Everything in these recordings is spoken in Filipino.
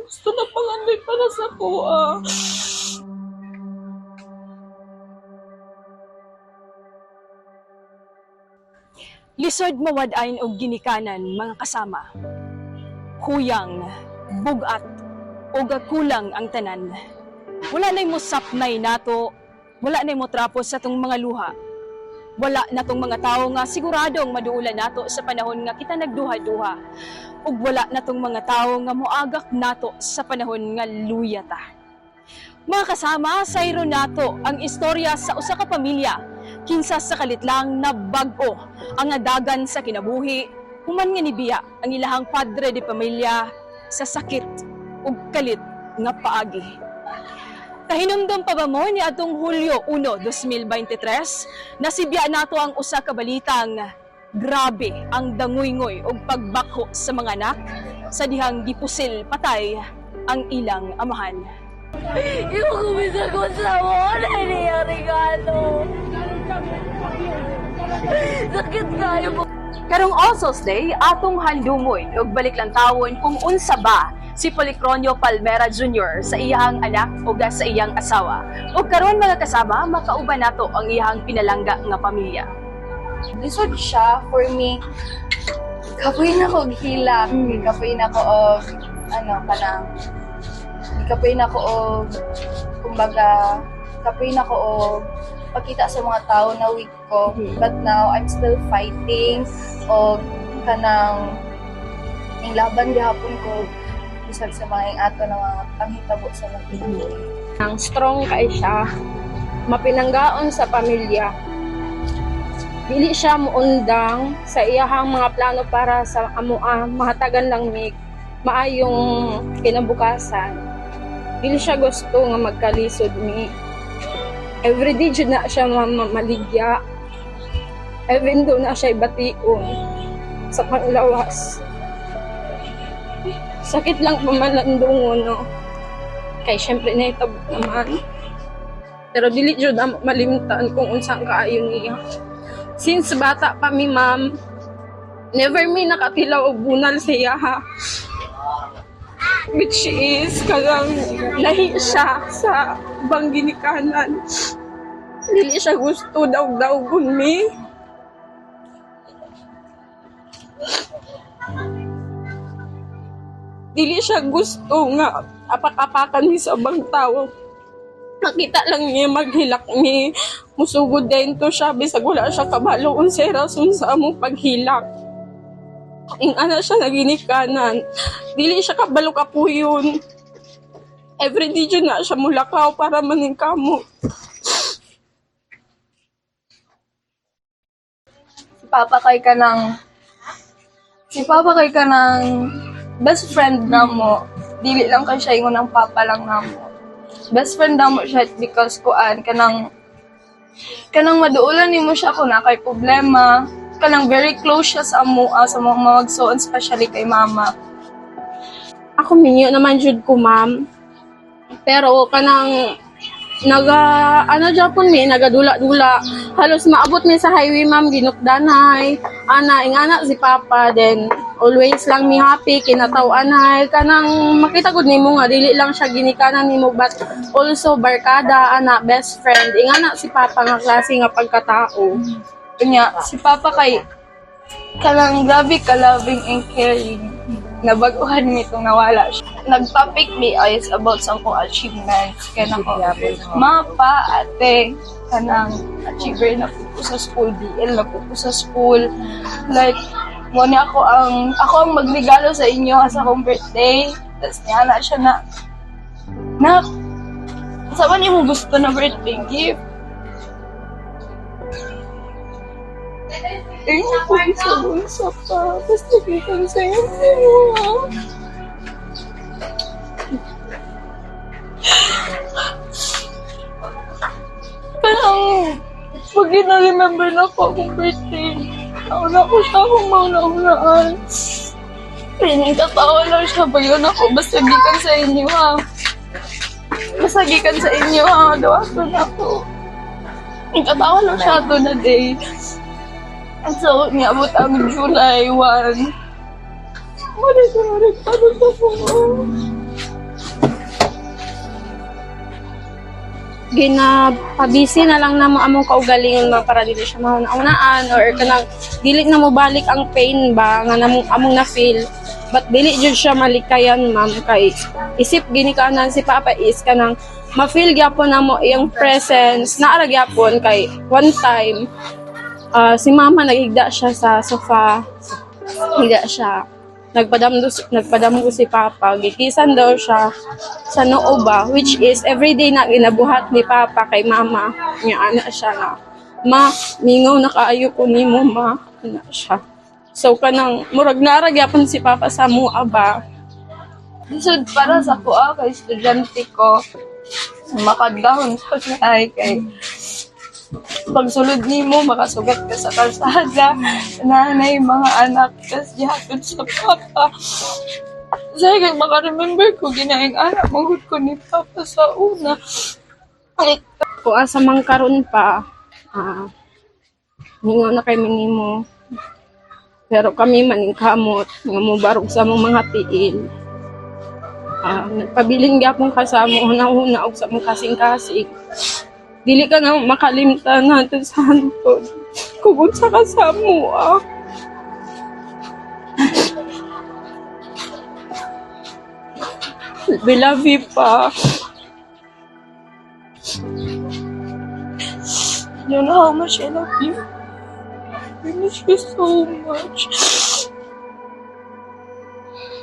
gusto na pangandoy para sa kuha. Lisod mawad-ain og ginikanan mga kasama. Huyang, bugat, o kulang ang tanan. Wala na'y mo sapnay nato, wala na'y mo trapos sa tong mga luha. Wala na tong mga tao nga siguradong maduulan nato sa panahon nga kita nagduha-duha. Ug wala na tong mga tao nga moagak nato sa panahon nga luyata. Mga kasama, sayro nato ang istorya sa usa ka pamilya kinsa sa kalit lang na bag-o ang adagan sa kinabuhi, human nga nibiya ang ilahang padre de pamilya sa sakit ug kalit nga paagi. Kahinumdum pa ba mo ni atong Hulyo 1, 2023 nasibya nato ang usa ka balitang grabe ang dangoy-ngoy ug pagbakho sa mga anak sa dihang gipusil patay ang ilang amahan. Yung kumisagot sa mo, ano yung regalo? Sakit kayo po. Karong Alsos Day, atong handumoy ug balik lang tawon kung unsa ba si Policronio Palmera Jr. sa iyang anak o sa iyang asawa. Ug karon mga kasama, makauban nato ang iyang pinalangga nga pamilya. Lisod siya for me. Kapoy na ko hilak, kapoy na ko og kapoy na ko og kumbaga kapoy na ko og pagkita sa mga tao na weak ko. But now I'm still fighting og kanang ning laban gihapon ko bisag sa mga ato na mga panghitabo sa mga Ang strong kay siya, mapinanggaon sa pamilya. Dili siya muundang sa iyahang mga plano para sa amoa, mahatagan lang ni maayong kinabukasan. Dili siya gusto nga magkalisod ni. Everyday jud na siya maligya. Even though na siya ibation sa panglawas. Sakit lang pamalandungon, no? Kay syempre nahitabot naman. Pero dili jud na malimtan kung unsang kaayo niya. Since bata pa mi ma'am, never may nakatilaw og bunal siya ha. Which is kalang lahi siya sa bangginikanan. Dili siya gusto daw-dawgon mi. Dili siya gusto nga apak-apakan mi sa bang tao. Nakita lang niya maghilak ni musugod din to siya bisag wala siya kabalo unsay rason sa among paghilak. Ing ana siya naginikanan. Dili siya kabalo kapuyon. Everyday dyan na siya mulakaw para maningkamo. Si Papa kay ka ng best friend na mo. Dili lang ka siya ingon ng papa lang na mo. Best friend na mo siya because kanang maduulan nimo siya kung na kay problema. Kanang very close siya sa mga magsuon, especially kay mama. Ako minyo naman jud ko ma'am. Pero kanang nagadula-dula. Halos maabot mi sa highway ma'am, ginukdanay. Ingana si Papa, then always lang mi happy, kinataw-anay. Kanang makita gud nimo nga, dili lang siya ginikanan nimo, but also barkada, best friend. Ingana si Papa nga klase nga pagkatao. Kanya, si Papa kay kanang grabe ka loving and caring. Nabaguhan mi itong nawala siya. Nagpa-pick me eyes about sa akong achievements. Kaya nako, mapa, ate, kanang achiever na po sa school, DL na po sa school. Like, muna ako ang magregalo sa inyo sa akong birthday. Tapos niya na siya na, saan niyo mo gusto na birthday gift? Eh, bunsa pa. Tapos nakita ko sa inyo. Parang, pag na-remember na po akong birthday, nauna ko siya akong mauna-unaan. Pinagkatawa lang siya, bayon ako, basta gikan sa inyo ha. Basta gikan sa inyo ha, dawato na ako. Nagkatawa lang siya ito na day. At so, niabot ang July 1. Ano sa po? ginapabisi na lang namo among kaugalingon ba para dili siya mauna-unaan or kanang dili na mo balik ang pain ba nga among na feel, but dili jud siya malikayan ma'am kay isip ginikanan si Papa is kanang ma-feel gyapon namo iyang presence naara gyapon kay one time si Mama nagigda siya sa sofa, higa siya. Nagpadamgo si Papa, gikisan daw siya sa noo ba, which is everyday na ginabuhat ni Papa kay Mama. Nga ana siya na, ma, mingaw na kaayo ko nimo ma, ana siya. So kanang murag naragyapon si Papa sa mua ba. Lisod para sa kuha kay estudyante ko, makadahon sa kay pagsulod nimo makasugat ka sa kalsada, nanay mga anak kas gihatod sa Papa. Say kay maka-remember ko ginaing anak manghud ko ni Papa sa una. Kung asa man karon pa, mingaw na kay minimo. Pero kami maning kamot, nga mubarog sa mong mga tiil. Nagpabiling gyapon ka sa mo, hunahuna og sa mong kasing-kasing. Dili ka na makalimtan natin sa hantod. Kung sa kasamo, We love you pa. You know how much I love you. I miss you so much.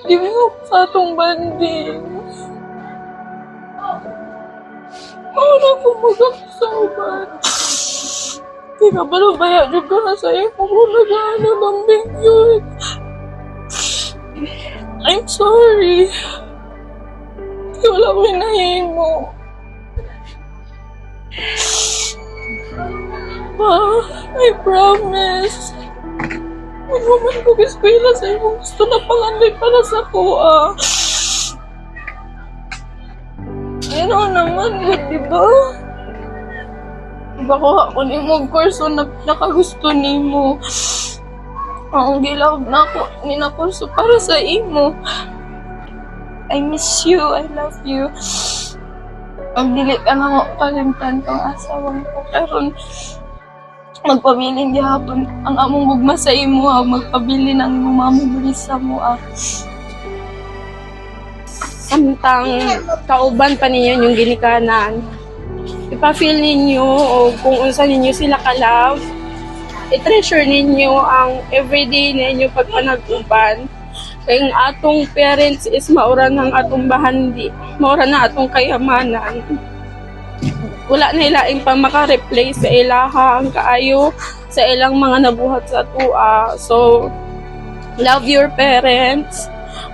Give me hope sa atong banding. Wala ko mag-aksaban. Di ka ba nabaya dyan ka na sa iyo kung nag-ano lambing yun. I'm sorry. Di wala ko hinahimo. Ma, I promise. Huwag naman ko biskwela sa iyo. Gusto na panganday para sa kuha. Ano naman, good, diba? Bako ako ni mo, kurso na nakagusto ni mo. Ang gilawag na ako, ni na kurso para sa imo. I miss you, I love you. Ang dili ka na mo kalimtan kang asawang ko. Karon magpabiling gihapon ang among gugma sa imo, magpabili ng mamumulisa mo. Samtang kauban pa ninyo yung ginikanan, ipa-feel ninyo o kung unsa ninyo sila ka-love, i-treasure ninyo ang everyday ninyo pagpanag-uban. Kaya ang atong parents is maura ng atong bahandi, maura na atong kayamanan. Wala na ilaing pa maka-replace sa ilahang kaayo sa ilang mga nabuhat sa tua. So, love your parents.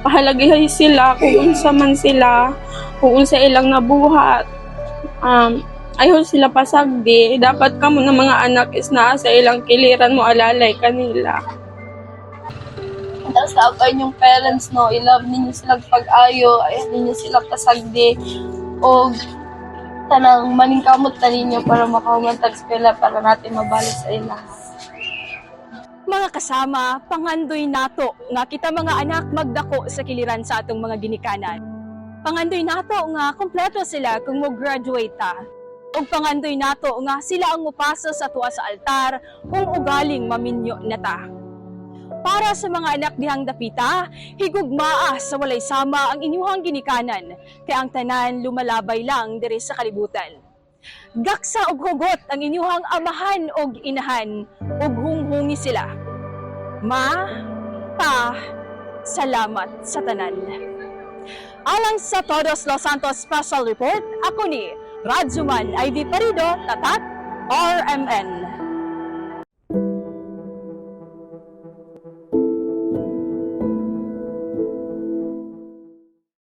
Pahalagahay sila kung unsa man sila, kung unsa ilang nabuhat. Ayaw sila pasagdi. Dapat kamo ng mga anak is naa sa ilang kiliran mo alalay kanila. Nasaban yung parents, no, i-love ninyo silang pag-ayo, ayaw ninyo silang pasagdi, o tanang maningkamot na ninyo para makahumantag eskwela para natin mabalik sa ilang. Mga kasama, pangandoy nato nga kita mga anak magdako sa kiliran sa atong mga ginikanan. Pangandoy nato nga kompleto sila kung mo-graduate ta. Ug pangandoy nato nga sila ang mupasa sa tuwa sa altar kung ugaling maminyo na ta. Para sa mga anak dihang dapita, higugmaa sa walay sama ang inyuhang ginikanan, kay ang tanan lumalabay lang diri sa kalibutan. Gaksa og hugot ang inyuhang amahan og inahan, ug hunghungi sila. Ma, pa, salamat sa tanan. Alang sa Todos Los Santos Special Report, ako ni Radzuman Ivy Parido, Tatak, RMN.